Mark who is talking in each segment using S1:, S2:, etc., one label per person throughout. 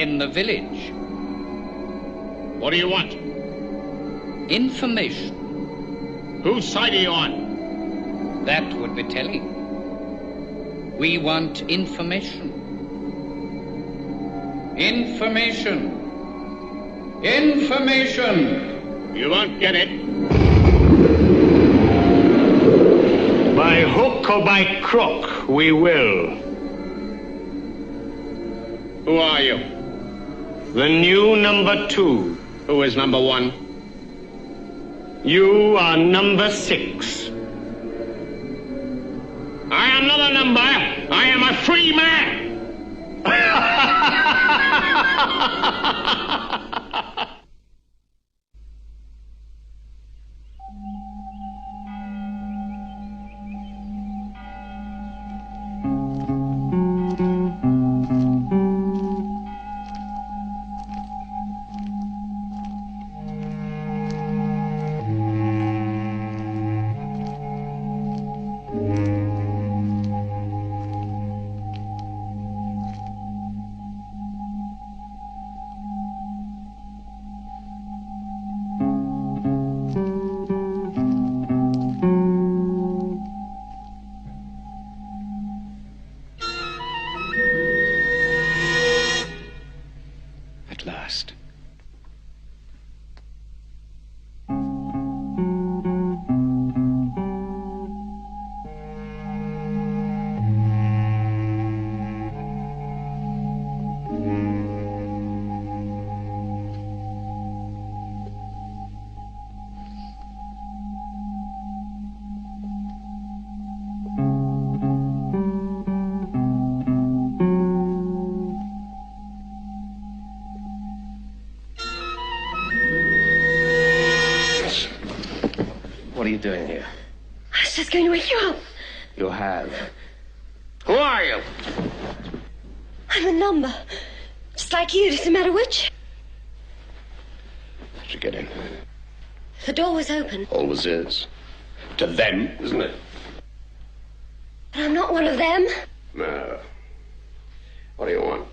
S1: in the village.
S2: What do you want?
S1: Information.
S2: Whose side are you on?
S1: That would be telling. We want information. Information. Information.
S2: You won't get it. By hook or by crook, we will. Who are you? The new number 2. Who is number 1? You are number 6. I am not a number. I am a free man. What are you doing here?
S3: I was just going to wake you up.
S2: You have. Who are you?
S3: I'm a number. Just like you, doesn't matter which.
S2: How'd you get in?
S3: The door was open.
S2: Always is. To them, isn't it?
S3: But I'm not one of them.
S2: No. What do you want?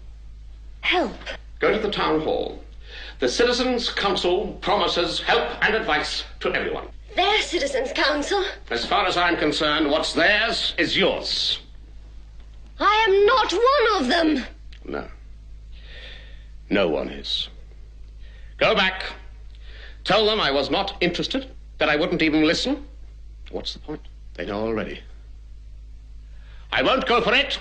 S3: Help.
S2: Go to the town hall. The Citizens' Council promises help and advice to everyone.
S3: Their Citizens' Council?
S2: As far as I'm concerned, what's theirs is yours.
S3: I am not one of them.
S2: No. No one is. Go back. Tell them I was not interested, that I wouldn't even listen. What's the point? They know already. I won't go for it.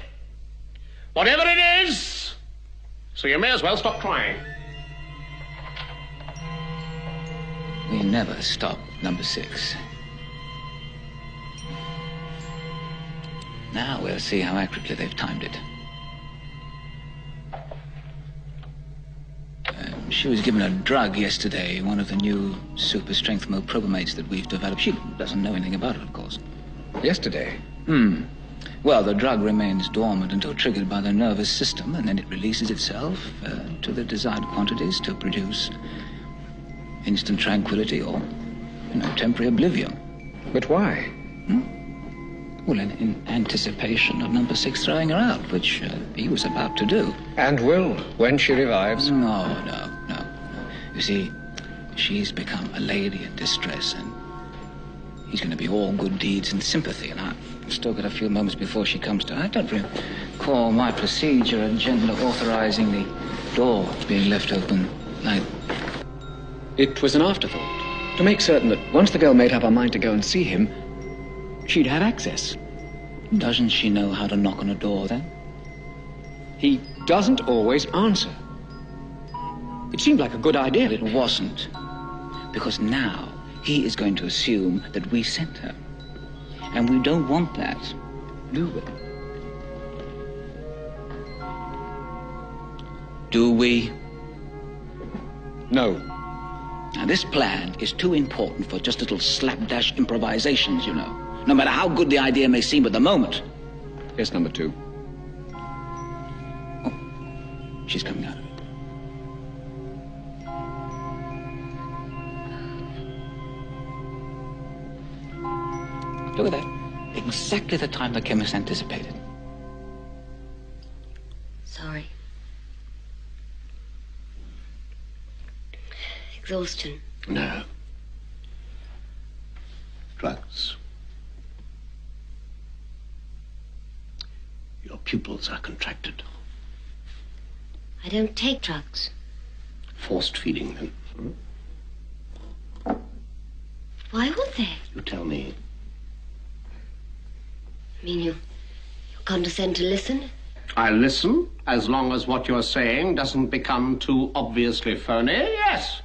S2: Whatever it is. So you may as well stop trying.
S1: We never stop, number 6. Now we'll see how accurately they've timed it. She was given a drug yesterday, one of the new super strength moprobomates that we've developed. She doesn't know anything about it, of course.
S4: Yesterday?
S1: Well, the drug remains dormant until triggered by the nervous system, and then it releases itself to the desired quantities to produce instant tranquility or, temporary oblivion.
S4: But why?
S1: Well, in anticipation of number 6 throwing her out, which he was about to do.
S4: And will, when she revives.
S1: No. You see, she's become a lady in distress, and he's going to be all good deeds and sympathy, and I've still got a few moments before she comes to. I don't recall my procedure and gentler authorizing the door being left open like.
S4: It was an afterthought, to make certain that once the girl made up her mind to go and see him, she'd have access.
S1: Doesn't she know how to knock on a door, then?
S4: He doesn't always answer. It seemed like a good idea.
S1: It wasn't. Because now he is going to assume that we sent her. And we don't want that, do we? Do we?
S4: No.
S1: Now, this plan is too important for just little slapdash improvisations, no matter how good the idea may seem at the moment.
S4: Yes, number 2.
S1: Oh, she's coming out of it. Look at that. Exactly the time the chemist anticipated.
S3: Sorry. Exhaustion.
S2: No. Drugs. Your pupils are contracted.
S3: I don't take drugs.
S2: Forced feeding, then.
S3: Why would they?
S2: You tell me.
S3: I mean, you condescend to listen?
S2: I'll listen, as long as what you're saying doesn't become too obviously phony, yes.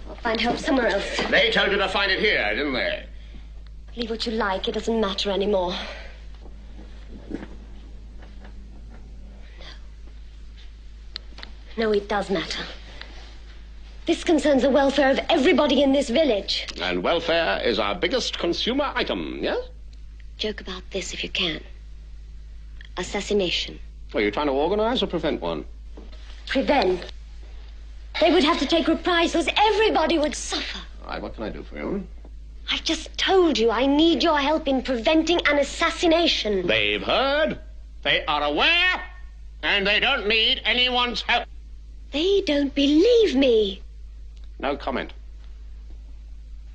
S3: I'll find help somewhere else.
S2: They told you to find it here, didn't they?
S3: Leave what you like. It doesn't matter anymore. No, it does matter. This concerns the welfare of everybody in this village.
S2: And welfare is our biggest consumer item, yes?
S3: Joke about this if you can. Assassination.
S2: Are you trying to organize or prevent one?
S3: Prevent. They would have to take reprisals. Everybody would suffer.
S2: All right, what can I do for you?
S3: I've just told you I need your help in preventing an assassination.
S2: They've heard, they are aware, and they don't need anyone's help.
S3: They don't believe me.
S2: No comment.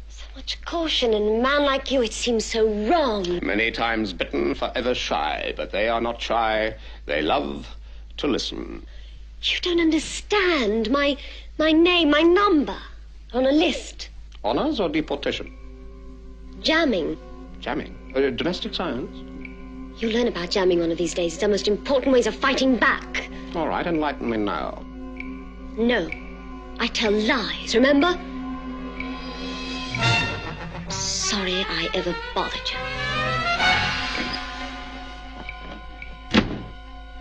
S3: So much caution in a man like you, it seems so wrong.
S2: Many times bitten, forever shy, but they are not shy. They love to listen.
S3: You don't understand. My name, my number, on a list.
S2: Honors or deportation?
S3: Jamming.
S2: Jamming? Domestic science?
S3: You'll learn about jamming one of these days. It's the most important ways of fighting back.
S2: All right, enlighten me now.
S3: No. I tell lies, remember? Sorry I ever bothered you.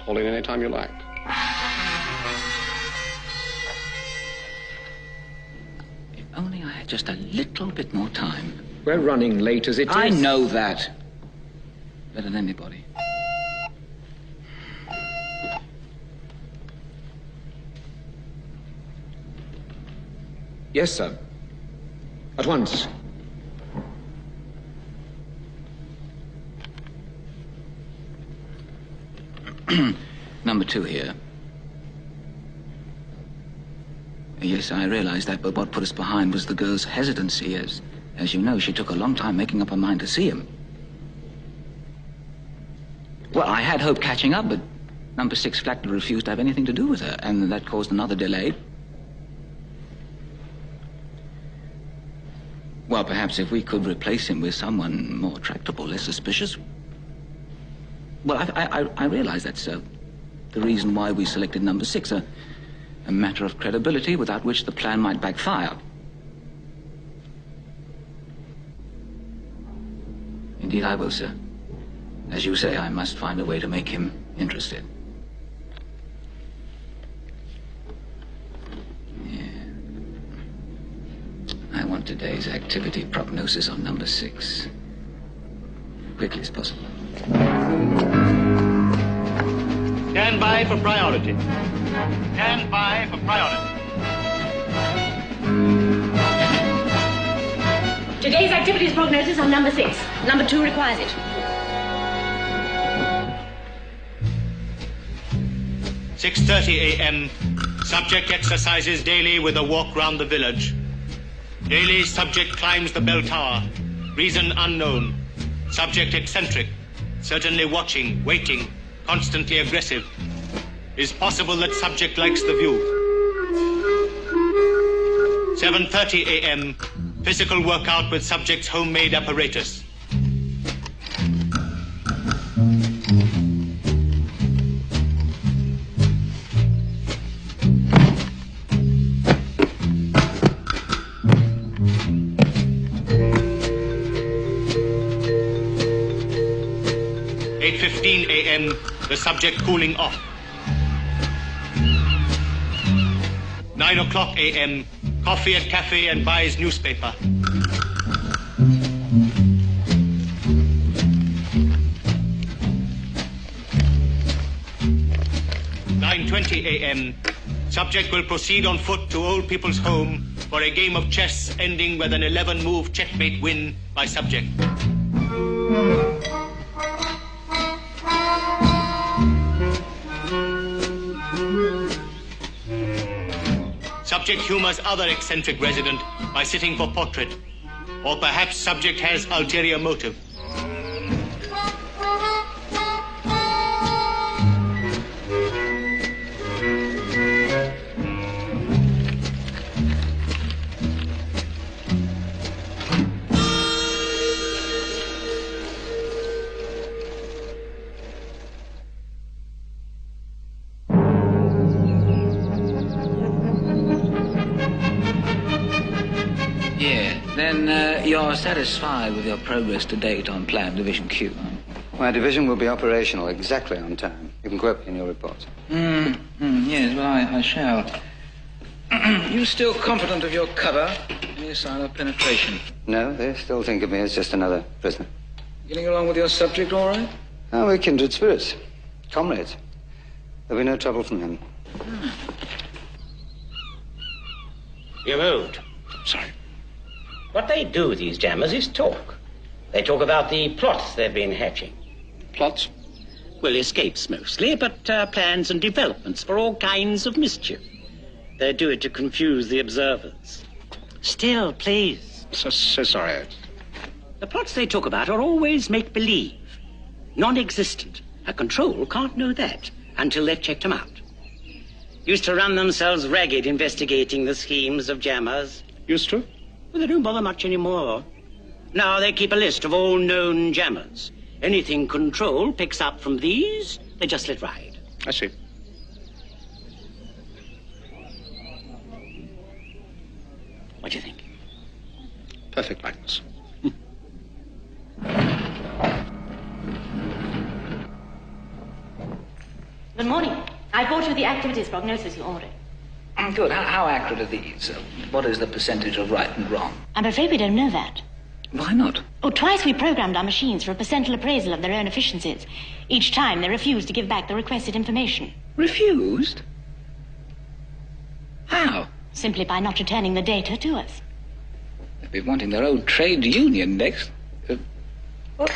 S2: Call in any time you like.
S1: If only I had just a little bit more time.
S4: We're running late as it is.
S1: I know that. Better than anybody.
S4: Yes, sir. At once.
S1: Number 2 here. Yes, I realized that, but what put us behind was the girl's hesitancy. As you know, she took a long time making up her mind to see him. Well, I had hoped catching up, but number 6 flatly refused to have anything to do with her, and that caused another delay. Well, perhaps if we could replace him with someone more tractable, less suspicious. Well, I realize that's the reason why we selected number 6, a matter of credibility without which the plan might backfire. Indeed, I will, sir. As you say, I must find a way to make him interested. I want today's activity prognosis on number 6. Quickly as possible.
S5: Stand by for priority. Stand by for priority.
S6: Today's activities prognosis on number 6. Number 2 requires it.
S5: 6:30 a.m. Subject exercises daily with a walk round the village. Daily subject climbs the bell tower. Reason unknown. Subject eccentric. Certainly watching, waiting, constantly aggressive. Is possible that subject likes the view. 7:30 a.m. Physical workout with subject's homemade apparatus. The subject cooling off. 9 o'clock a.m. Coffee at cafe and buys newspaper. 9:20 a.m. Subject will proceed on foot to old people's home for a game of chess ending with an 11-move checkmate win by subject. Subject humors other eccentric resident by sitting for portrait. Or perhaps subject has ulterior motive.
S1: Then you're satisfied with your progress to date on Plan Division Q?
S7: My division will be operational exactly on time. You can quote me in your report.
S1: Yes, well, I shall. You still confident of your cover? Any sign of penetration?
S7: No, they still think of me as just another prisoner.
S1: Getting along with your subject all right?
S7: Oh, we're kindred spirits. Comrades. There'll be no trouble from him.
S8: You moved.
S1: Sorry.
S8: What they do, these jammers, is talk. They talk about the plots they've been hatching.
S1: Plots?
S8: Well, escapes mostly, but plans and developments for all kinds of mischief. They do it to confuse the observers. Still, please.
S2: So sorry.
S8: The plots they talk about are always make-believe. Non-existent. A control can't know that until they've checked them out. Used to run themselves ragged investigating the schemes of jammers.
S2: Used to?
S8: Well, they don't bother much anymore. Now they keep a list of all known jammers. Anything Control picks up from these, they just let ride.
S2: I see.
S8: What do you think?
S2: Perfect likeness.
S6: Good morning. I brought you the activities prognosis you ordered.
S1: Good. How accurate are these? What is the percentage of right and wrong?
S6: I'm afraid we don't know that.
S1: Why not?
S6: Oh, twice we programmed our machines for a percentile appraisal of their own efficiencies. Each time they refused to give back the requested information.
S1: Refused? How?
S6: Simply by not returning the data to us.
S1: They'll be wanting their old trade union next. What?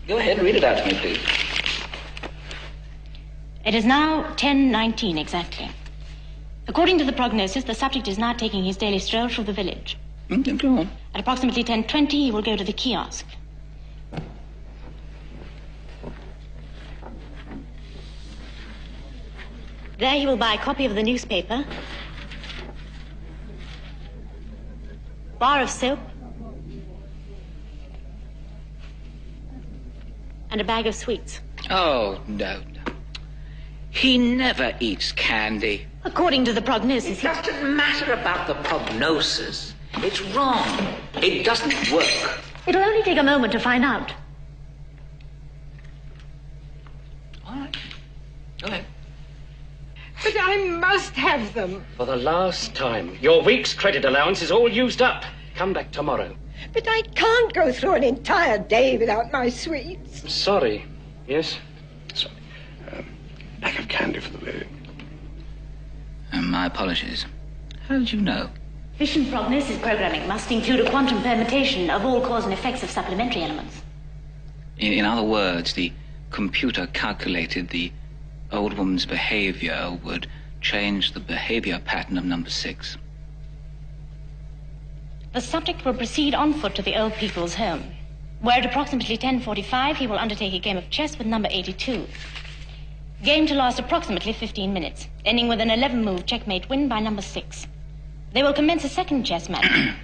S1: Go ahead and read it out to me, please.
S6: It is now 10:19 exactly. According to the prognosis, the subject is now taking his daily stroll through the village.
S1: Go on.
S6: At approximately 10:20, he will go to the kiosk. There he will buy a copy of the newspaper, bar of soap, and a bag of sweets.
S1: Oh, no. He never eats candy.
S6: According to the prognosis,
S1: It doesn't matter about the prognosis. It's wrong. It doesn't work.
S6: It'll only take a moment to find out.
S1: All right. Go ahead.
S9: But I must have them.
S4: For the last time. Your week's credit allowance is all used up. Come back tomorrow.
S9: But I can't go through an entire day without my sweets.
S4: Sorry. Yes?
S2: Sorry. Pack of candy for the lady.
S1: My apologies. How did you know?
S6: Vision prognosis programming must include a quantum permutation of all cause and effects of supplementary elements.
S1: In other words, the computer calculated the old woman's behavior would change the behavior pattern of number 6.
S6: The subject will proceed on foot to the old people's home, where at approximately 10:45 he will undertake a game of chess with number 82. Game to last approximately 15 minutes, ending with an 11-move checkmate win by number 6. They will commence a second chess match.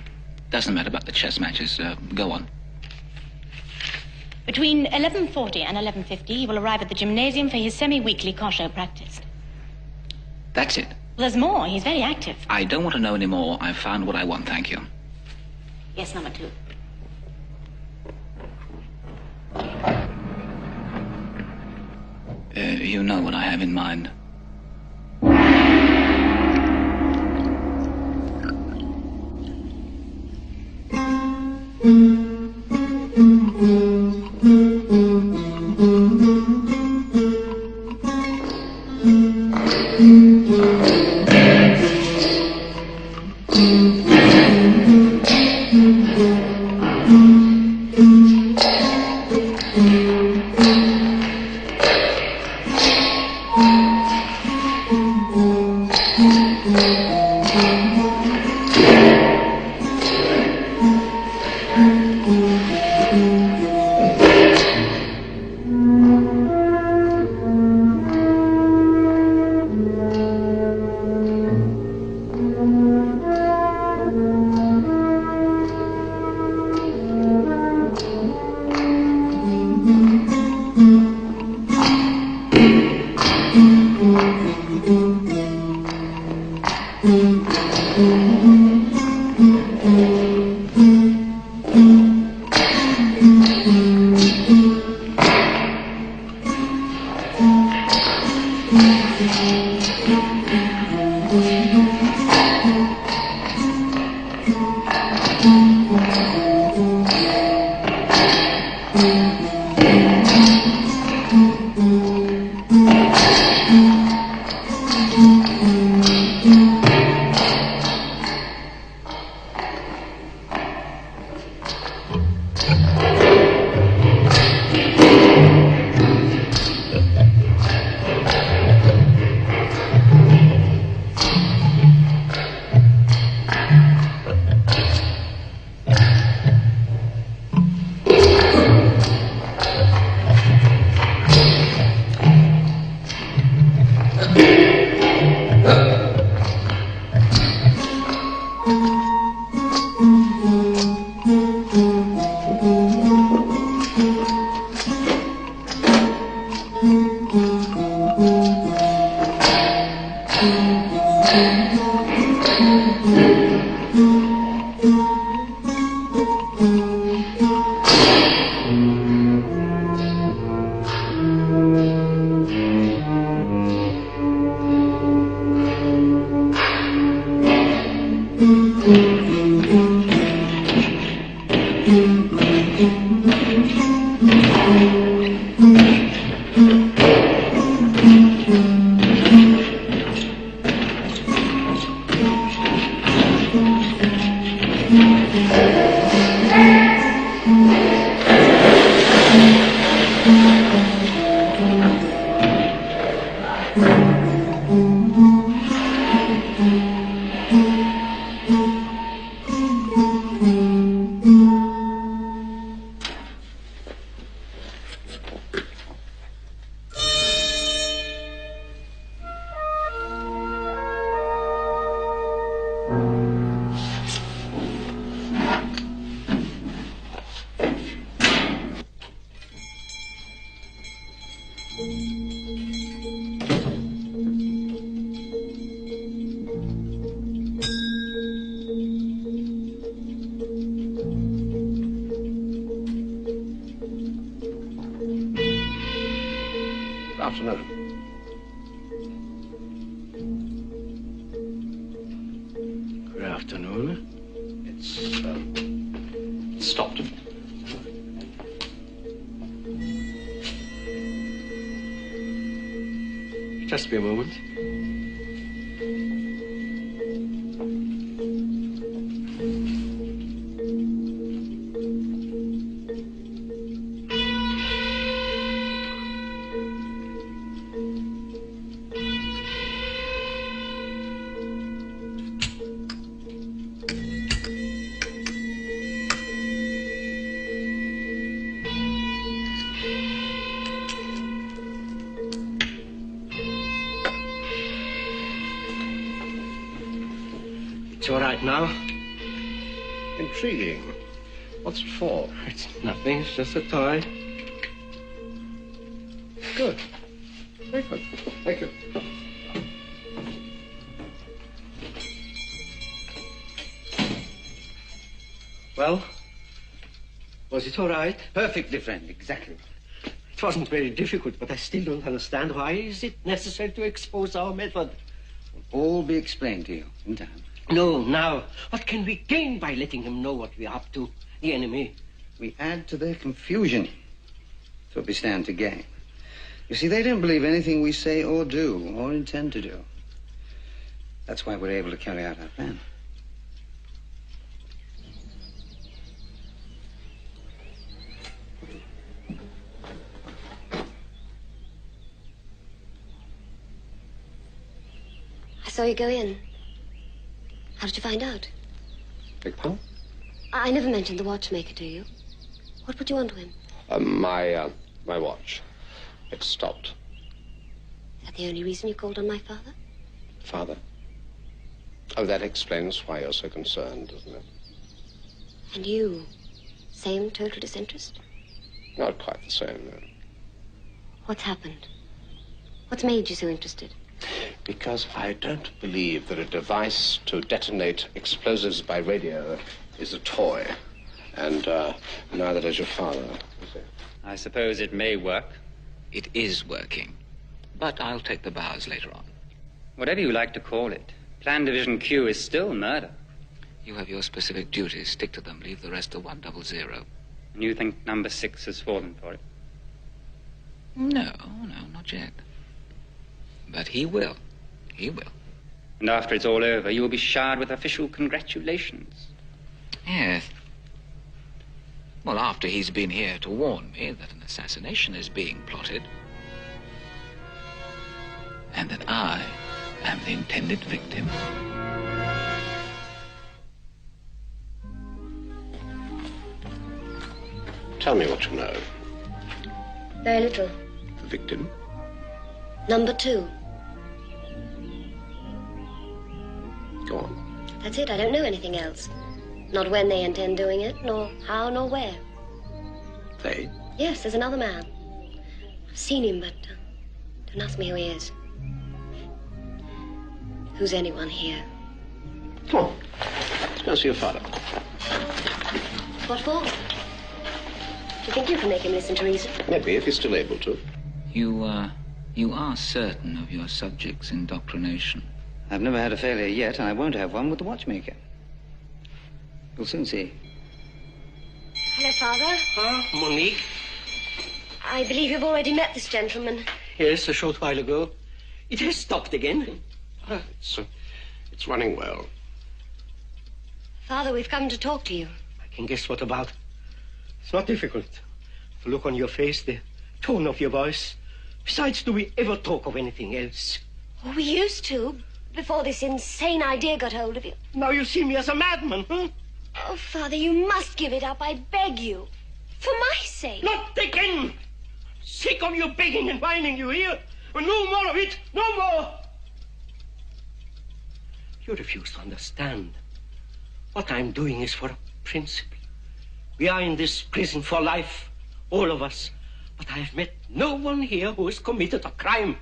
S1: Doesn't matter about the chess matches. Go on.
S6: Between 11:40 and 11:50, he will arrive at the gymnasium for his semi-weekly kosher practice.
S1: That's it.
S6: There's more. He's very active.
S1: I don't want to know any more. I've found what I want, thank you.
S6: Yes, number 2.
S1: You know what I have in mind.
S2: Good afternoon. It's stopped. Just be a moment.
S8: It's all right now.
S2: Intriguing. What's it for?
S8: It's nothing. It's just a toy.
S2: Good. Very good. Thank you.
S8: Well, was it all right?
S7: Perfectly, friend. Exactly.
S8: It wasn't very difficult, but I still don't understand. Why is it necessary to expose our method?
S7: Will all be explained to you in time.
S8: No, now. What can we gain by letting them know what we're up to, the enemy?
S7: We add to their confusion. That's what we stand to gain. You see, they don't believe anything we say or do, or intend to do. That's why we're able to carry out our plan.
S3: I saw you go in. How did you find out?
S2: Big pardon?
S3: I never mentioned the watchmaker to you. What put you onto him?
S2: My watch. It stopped.
S3: Is that the only reason you called on my father?
S2: Father? Oh, that explains why you're so concerned, doesn't it?
S3: And you? Same total disinterest?
S2: Not quite the same, no.
S3: What's happened? What's made you so interested?
S2: Because I don't believe that a device to detonate explosives by radio is a toy. And neither does your father, is it?
S10: I suppose it may work.
S1: It is working. But I'll take the bows later on.
S10: Whatever you like to call it, Plan Division Q is still murder.
S1: You have your specific duties. Stick to them. Leave the rest to 100.
S10: And you think number 6 has fallen for it?
S1: No, not yet. But he will. He will.
S10: And after it's all over, you will be showered with official congratulations.
S1: Yes. Well, after he's been here to warn me that an assassination is being plotted. And that I am the intended victim.
S2: Tell me what you know.
S3: Very little.
S2: The victim?
S3: Number 2.
S2: Go on.
S3: That's it. I don't know anything else. Not when they intend doing it, nor how, nor where.
S2: They?
S3: Yes, there's another man. I've seen him, but don't ask me who he is. Who's anyone here?
S2: Come on. Let's go see your father.
S3: What for? Do you think you can make him listen to reason?
S2: Maybe, if he's still able to.
S1: You are certain of your subject's indoctrination?
S7: I've never had a failure yet, and I won't have one with the watchmaker. You'll soon see.
S3: Hello, Father.
S11: Ah, Monique.
S3: I believe you've already met this gentleman.
S11: Yes, a short while ago. It has stopped again.
S2: It's running well.
S3: Father, we've come to talk to you.
S11: I can guess what about. It's not difficult. The look on your face, the tone of your voice. Besides, do we ever talk of anything else?
S3: Oh, we used to, before this insane idea got hold of you.
S11: Now you see me as a madman, huh?
S3: Oh, Father, you must give it up, I beg you. For my sake.
S11: Not again! Sick of you begging and whining, you hear? No more of it, no more! You refuse to understand. What I'm doing is for a principle. We are in this prison for life, all of us. But I have met no one here who has committed a crime.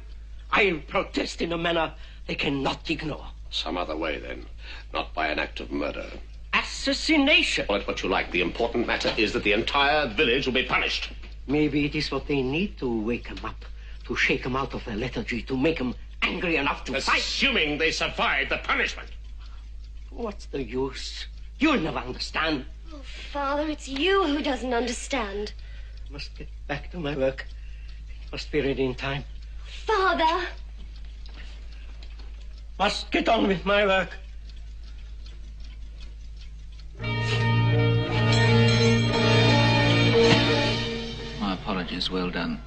S11: I'll protest in a manner they cannot ignore.
S2: Some other way, then. Not by an act of murder.
S11: Assassination!
S2: Call it what you like. The important matter is that the entire village will be punished.
S11: Maybe it is what they need to wake them up, to shake them out of their lethargy, to make them angry enough to fight.
S2: Assuming they survive the punishment.
S11: What's the use? You'll never understand.
S3: Oh, Father, it's you who doesn't understand.
S11: I must get back to my work. It must be ready in time.
S3: Father!
S11: Must get on with my work.
S1: My apologies, well done.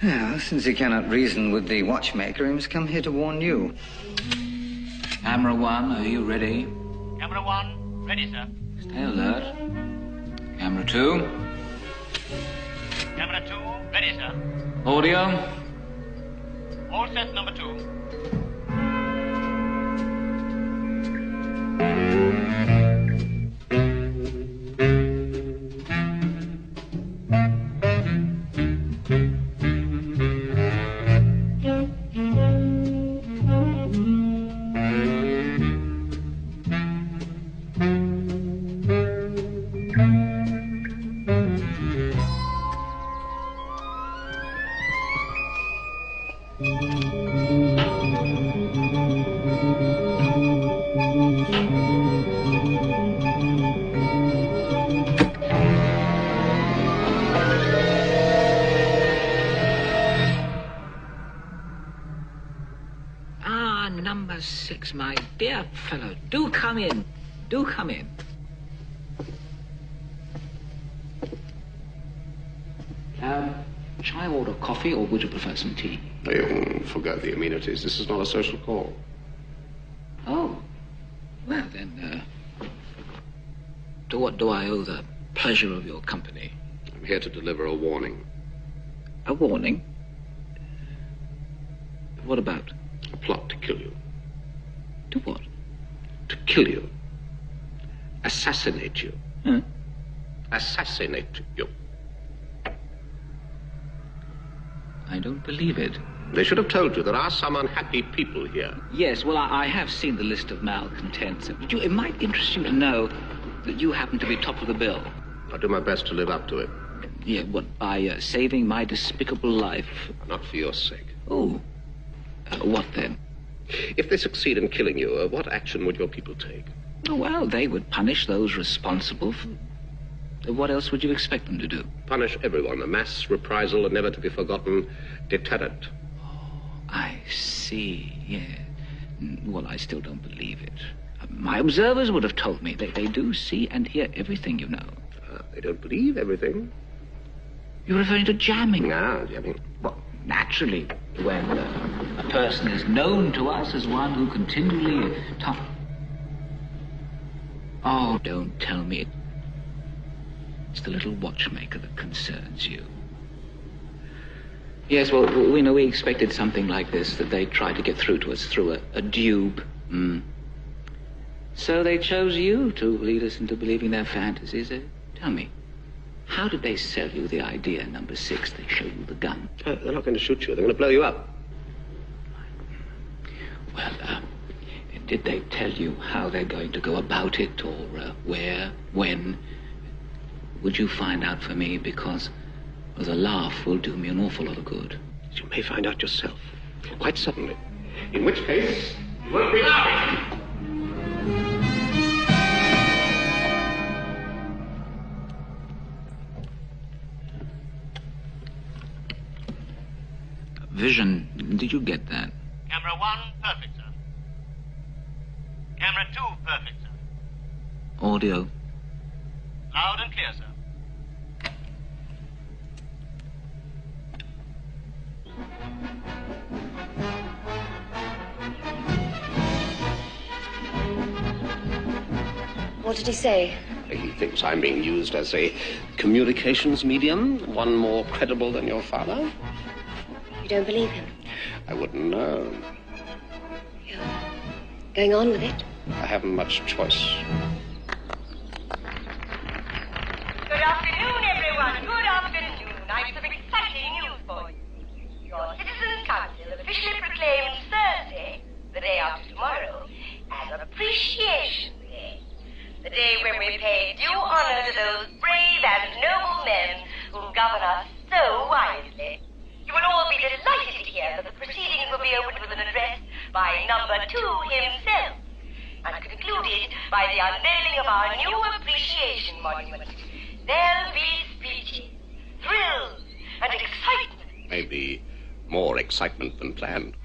S7: Well, since he cannot reason with the watchmaker, he must come here to warn you.
S1: Camera 1, are you ready?
S5: Camera 1, ready, sir.
S1: Stay alert. Camera 2.
S5: Camera 2, ready, sir.
S1: Audio.
S5: All set, number 2.
S1: Number 6, my dear fellow. Do come in. Do come in. Shall I order coffee, or would you prefer some tea?
S2: You forget the amenities. This is not a social call.
S1: Oh. Well, then, what do I owe the pleasure of your company?
S2: I'm here to deliver a warning.
S1: A warning? What about?
S2: A plot to kill you.
S1: To what?
S2: To kill you. Assassinate you.
S1: Huh?
S2: Assassinate you.
S1: I don't believe it.
S2: They should have told you there are some unhappy people here.
S1: Yes, well, I have seen the list of malcontents. It might interest you to know that you happen to be top of the bill.
S2: I'll do my best to live up to it.
S1: Yeah, what, by saving my despicable life?
S2: Not for your sake.
S1: Oh. What then?
S2: If they succeed in killing you, what action would your people take?
S1: Oh, well, they would punish those responsible for... What else would you expect them to do?
S2: Punish everyone. A mass reprisal, a never to be forgotten deterrent.
S1: I see, yeah. Well, I still don't believe it. My observers would have told me. They do see and hear everything, you know.
S2: They don't believe everything.
S1: You're referring to jamming?
S2: Ah, jamming.
S1: Well, naturally, when a person is known to us as one who continually... Oh, don't tell me. It's the little watchmaker that concerns you. Yes, well, we know we expected something like this, that they tried to get through to us through a dupe. So they chose you to lead us into believing their fantasies. Tell me, how did they sell you the idea, number 6? They showed you the gun.
S2: They're not going to shoot you. They're going to blow you up.
S1: Well, did they tell you how they're going to go about it, or where, when? Would you find out for me? Because the laugh will do me an awful lot of good.
S2: You may find out yourself, quite suddenly. In which case, you won't be laughing.
S1: Vision, did you get that?
S5: Camera 1, perfect, sir. Camera 2, perfect, sir.
S1: Audio?
S5: Loud and clear, sir.
S3: What did he say?
S2: He thinks I'm being used as a communications medium, one more credible than your father.
S3: You don't believe him?
S2: I wouldn't know.
S3: You're going on with it?
S2: I haven't much choice.
S12: Good afternoon, everyone. Good afternoon. I have some exciting news for you. Your Citizens' Council officially proclaims Thursday, the day after tomorrow, as Appreciation Day. The day when we pay due honor to those brave and noble men who govern us so wisely. You will all be delighted to hear that the proceedings will be opened with an address by number 2 himself, and concluded by the unveiling of our new appreciation monument. There'll be speeches, thrills, and excitement.
S2: Maybe more excitement than planned.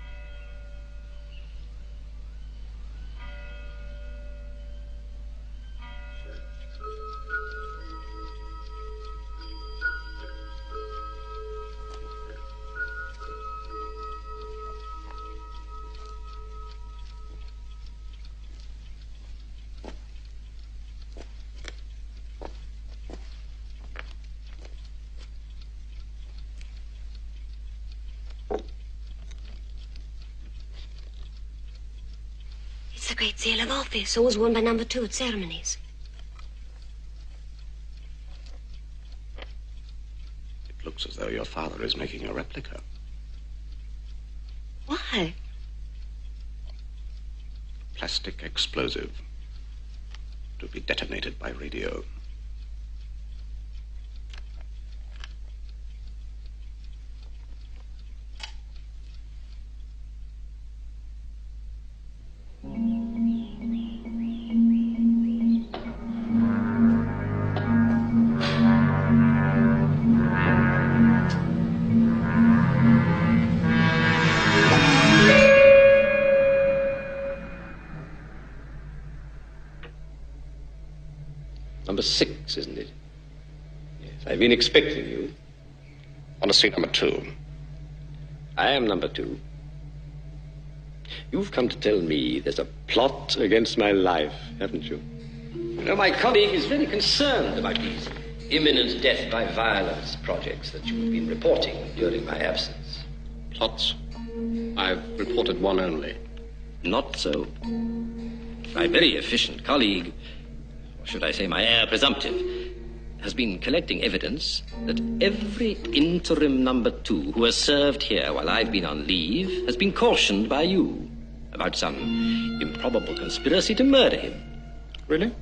S3: The Great Seal of Office, always worn by number 2 at ceremonies.
S2: It looks as though your father is making a replica.
S3: Why?
S2: Plastic explosive to be detonated by radio.
S13: Number 6, isn't it? Yes, I've been expecting you.
S2: Want to see number 2?
S13: I am number 2. You've come to tell me there's a plot against my life, haven't you? You know, my colleague is very concerned about these imminent death by violence projects that you've been reporting during my absence.
S2: Plots? I've reported one only.
S13: Not so. My very efficient colleague, or should I say my heir presumptive, has been collecting evidence that every interim number 2 who has served here while I've been on leave has been cautioned by you about some improbable conspiracy to murder him.
S2: Really?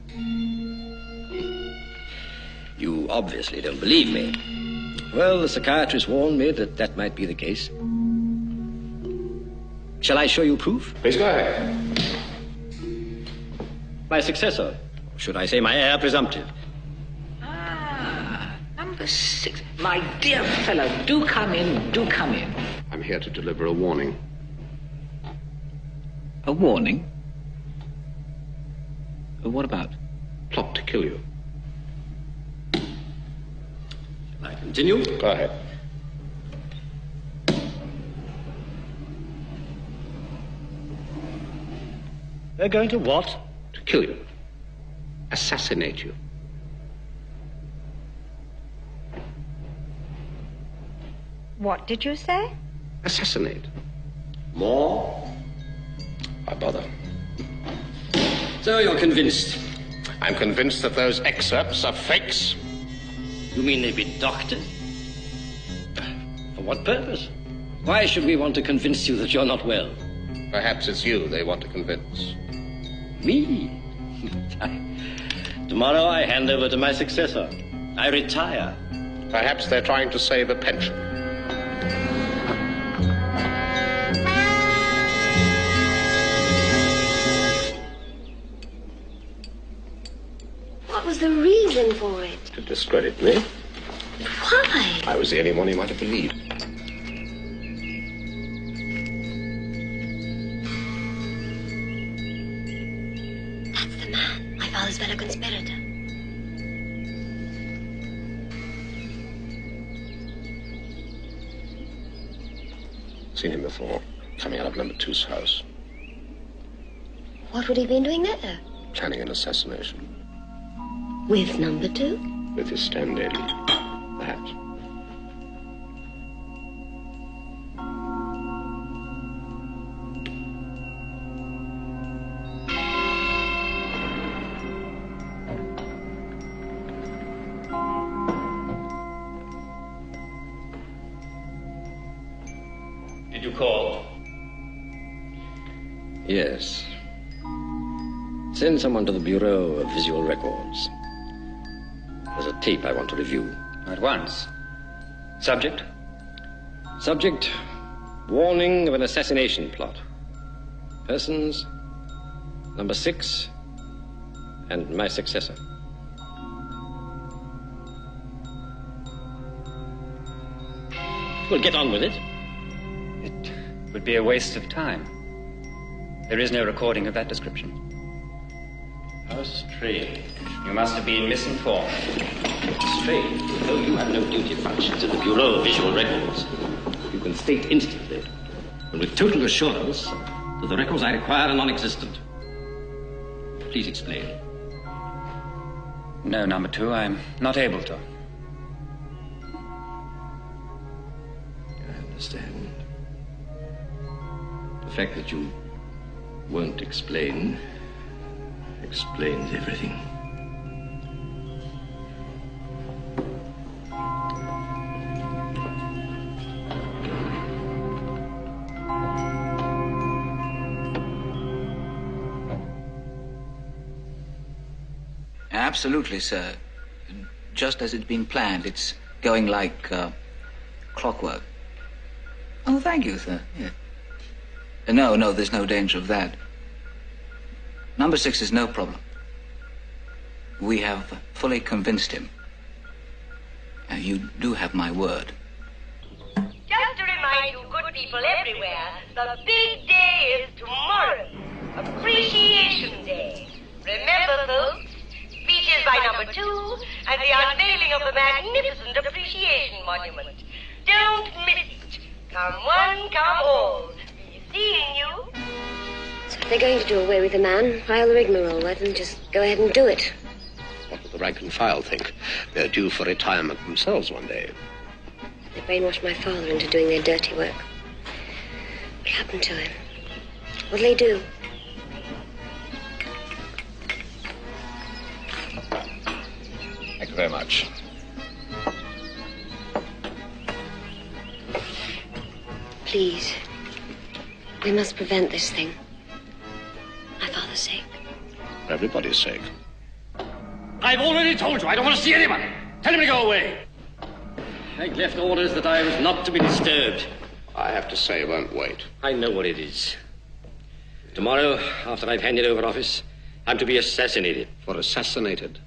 S13: You obviously don't believe me. Well, the psychiatrist warned me that that might be the case. Shall I show you proof?
S2: Please go ahead.
S13: My successor, or should I say my heir presumptive.
S14: Number 6. My dear fellow, do come in, do come in.
S2: I'm here to deliver a warning.
S1: A warning? What about?
S2: Plot to kill you.
S13: Shall I continue?
S2: Go ahead.
S13: They're going to what?
S2: To kill you. Assassinate you.
S9: What did you say?
S2: Assassinate.
S13: More?
S2: Why bother?
S13: So you're convinced?
S2: I'm convinced that those excerpts are fakes.
S13: You mean they've been doctored? For what purpose? Why should we want to convince you that you're not well?
S2: Perhaps it's you they want to convince.
S13: Me? Tomorrow I hand over to my successor. I retire.
S2: Perhaps they're trying to save a pension.
S3: What was the reason for it?
S2: To discredit me.
S3: Why?
S2: I was the only one he might have believed.
S3: That's the man, my father's fellow conspirator.
S2: Seen him before, coming out of number 2's house.
S3: What would he have been doing there?
S2: Planning an assassination.
S3: With number 2?
S2: With his stand-in, perhaps.
S13: Did you call? Yes. Send someone to the Bureau of Visual Records. There's a tape I want to review.
S10: At once. Subject?
S13: Subject, warning of an assassination plot. Persons, number 6, and my successor. Well, get on with it.
S10: It would be a waste of time. There is no recording of that description.
S13: How strange.
S10: You must have been misinformed.
S13: Strange, though you have no duty functions in the Bureau of Visual Records. You can state instantly, and with total assurance, that the records I require are non-existent. Please explain.
S10: No, number 2, I'm not able to.
S13: I understand. The fact that you won't explain explains everything.
S1: Absolutely, sir. Just as it's been planned. It's going like clockwork. Oh, thank you, sir. Yeah. No, there's no danger of that. Number 6 is no problem. We have fully convinced him. You do have my word.
S12: Just to remind you good people everywhere, the big day is tomorrow. Appreciation Day. Remember, folks, speeches by number 2 and the unveiling of the magnificent Appreciation Monument. Don't miss it. Come one, come all. Be seeing you.
S3: So if they're going to do away with the man, file the rigmarole. Let them just go ahead and do it.
S2: do the rank and file think? They're due for retirement themselves one day.
S3: They brainwashed my father into doing their dirty work. What happened to him? What'll they do?
S2: Thank you very much.
S3: Please. We must prevent this thing. My father's sake.
S2: For everybody's sake.
S13: I've already told you I don't want to see anyone. Tell him to go away. I left orders that I was not to be disturbed.
S2: I have to say, I won't wait.
S13: I know what it is. Tomorrow, after I've handed over office, I'm to be assassinated.
S2: For assassinated,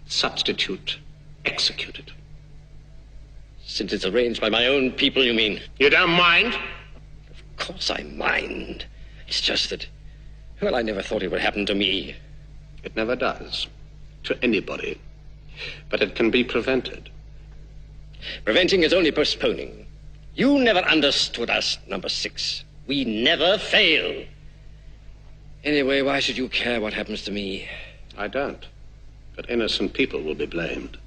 S2: substitute, executed.
S13: Since it's arranged by my own people, you mean?
S2: You don't mind?
S13: Of course I mind. It's just that, well, I never thought it would happen to me.
S2: It never does. To anybody. But it can be prevented.
S13: Preventing is only postponing. You never understood us, number 6. We never fail. Anyway, why should you care what happens to me?
S2: I don't. But innocent people will be blamed.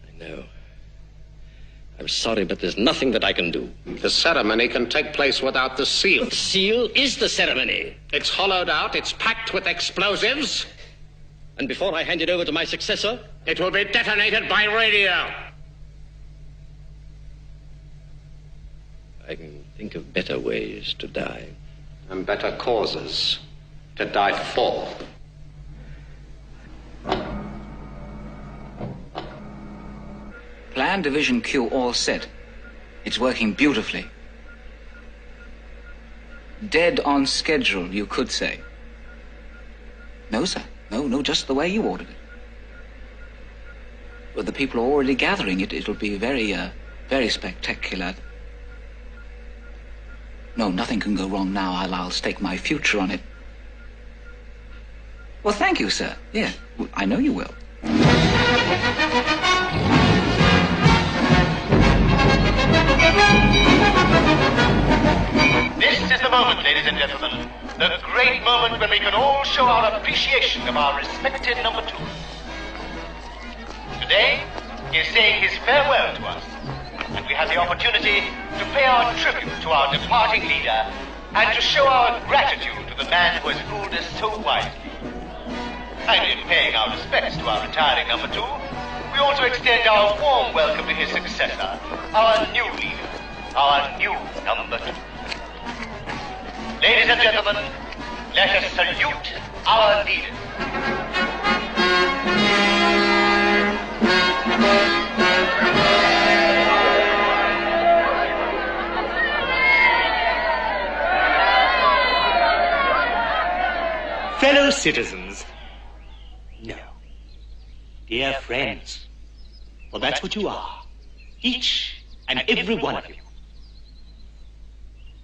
S13: I know. I'm sorry, but there's nothing that I can do.
S2: The ceremony can take place without the seal.
S13: The seal is the ceremony.
S2: It's hollowed out, it's packed with explosives.
S13: And before I hand it over to my successor,
S2: it will be detonated by radio.
S13: I can think of better ways to die.
S2: And better causes to die for.
S1: Plan Division Q all set. It's working beautifully. Dead on schedule, you could say. No, sir. No, just the way you ordered it. But the people are already gathering it. It'll be very spectacular. No, nothing can go wrong now. I'll stake my future on it. Well, thank you, sir. Yeah, I know you will.
S5: This is the moment, ladies and gentlemen. The great moment when we can all show our appreciation of our respected number 2. Today, he is saying his farewell to us, and we have the opportunity to pay our tribute to our departing leader and to show our gratitude to the man who has ruled us so wisely. And in paying our respects to our retiring number 2, we also extend our warm welcome to his successor, our new leader, our new number 2. Ladies and gentlemen, let us salute our leader. Fellow citizens, no, dear friends, well, that's what you are, each and every one of you.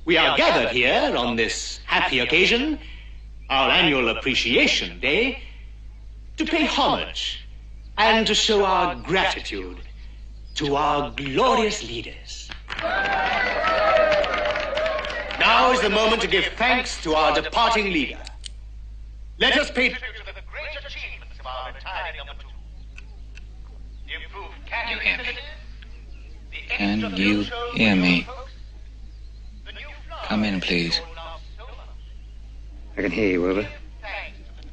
S5: We are gathered here on this happy occasion, our annual appreciation day, to pay homage and to show our gratitude to our glorious leaders. Now is the moment to give thanks to our departing leader. Let us pay tribute to the great achievements of our retiring number 2. The improved cattle facility,
S1: Can you hear me? Come in, please.
S7: I can hear you, Wilbur.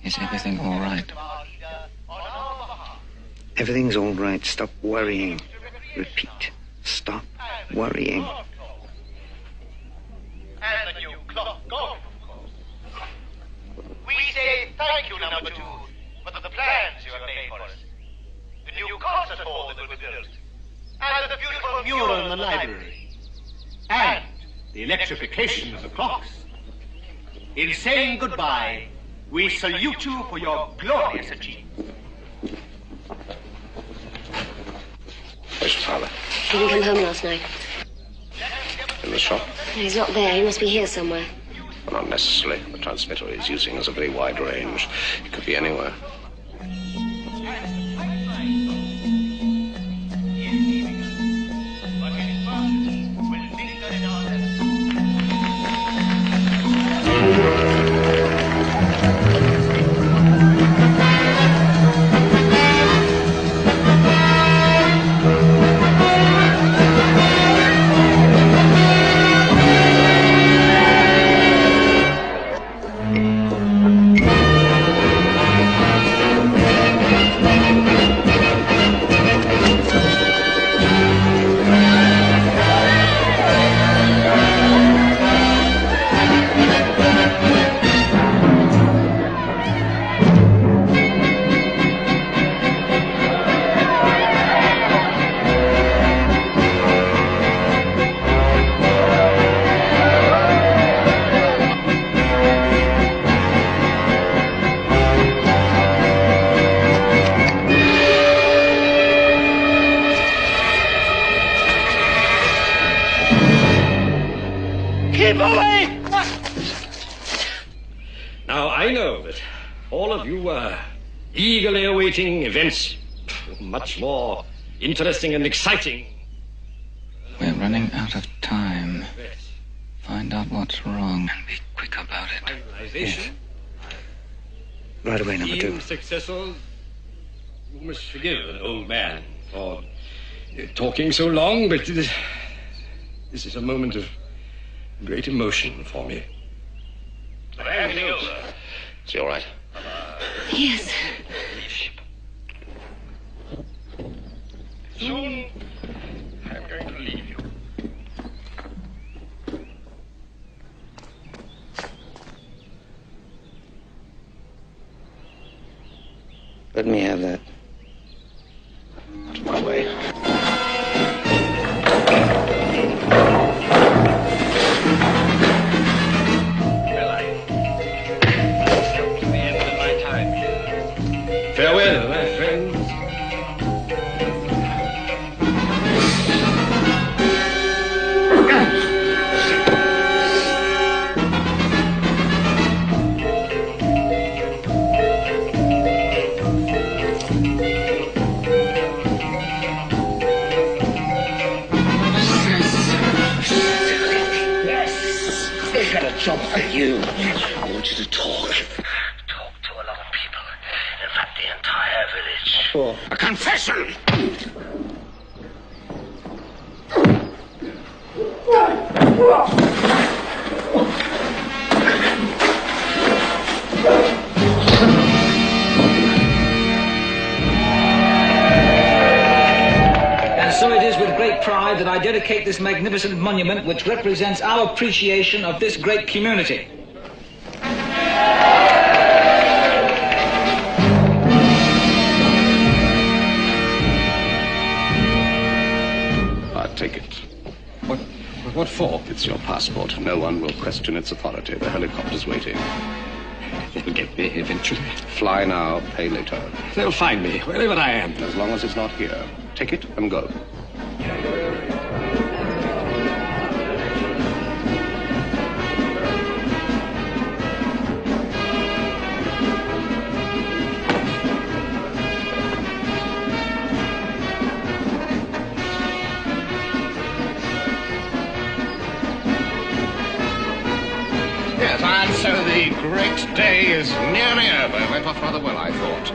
S1: Is everything all right?
S7: Everything's all right. Stop worrying. Repeat. Stop worrying.
S5: And the new clock golf, of course. We say thank you, number 2, for the plans you have made for us. The new concert hall that will be built. And the beautiful mural in the library. And the electrification of the clocks. In saying goodbye, we salute you for your glorious achievement.
S2: Where's your father?
S3: He didn't come home last night.
S2: In the shop?
S3: No, he's not there. He must be here somewhere.
S2: Well, not necessarily. The transmitter he's using has a very wide range. It could be anywhere.
S11: Keep away!
S15: Now, I know that all of you were eagerly awaiting events much more interesting and exciting.
S1: We're running out of time. Find out what's wrong and be quick about it.
S15: Yes.
S7: Right away, number 2.
S15: Successors, you must forgive an old man for talking so long, but this is a moment of great emotion for me.
S2: Is he all right?
S6: Yes.
S15: Soon, I'm going to leave you.
S7: Let me have that.
S2: Out of my way.
S15: Farewell, my friends.
S11: Yes, they've got a job for you.
S2: I want you to talk.
S11: A confession!
S16: And so it is with great pride that I dedicate this magnificent monument which represents our appreciation of this great community.
S2: Take it.
S15: What for?
S2: It's your passport. No one will question its authority. The helicopter's waiting.
S15: They'll get me eventually.
S2: Fly now, pay later.
S15: They'll find me, wherever I am.
S2: As long as it's not here. Take it and go. So the great day is nearly over. It went off rather well, I thought.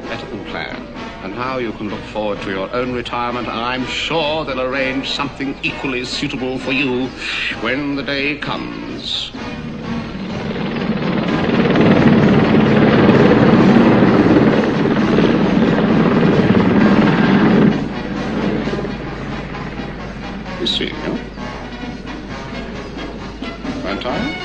S2: Better than planned. And now you can look forward to your own retirement, and I'm sure they'll arrange something equally suitable for you when the day comes. You see, huh? Valentine?